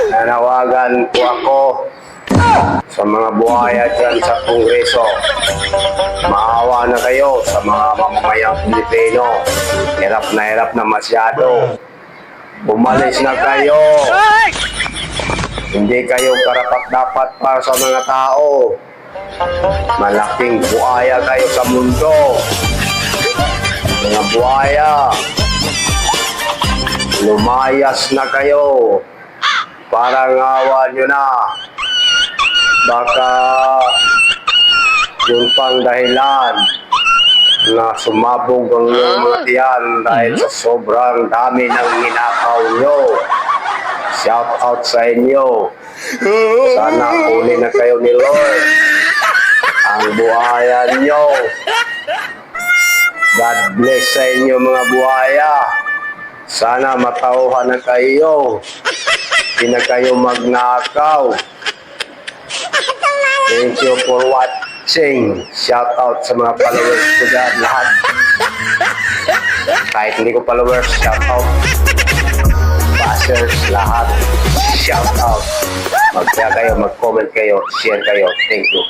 Nanawagan po ako sa mga buhaya dyan sa Kongreso. Maawa na kayo sa mga mamamayang Pilipino. Hirap na masyado. Umalis na kayo. Hindi kayo karapat-dapat para sa mga tao. Malaking buhaya kayo sa mundo. Mga buhaya, lumayas na kayo. Parang awa nyo na. Baka yun pang dahilan na sumabog ang iyong mga tiyan dahil sa sobrang dami ng ninakaw nyo. Shout out sa inyo. Sana uli na kayo ni Lord. Ang buhaya nyo. God bless sa inyo mga buhaya. Sana matauhan na kayo. Hindi na kayo magnakaw. Thank you for watching. Shout out sa mga followers ko dyan lahat. Kahit hindi ko followers, shout out. Bashers lahat. Shout out. Mag-share kayo, mag-comment kayo, share kayo. Thank you.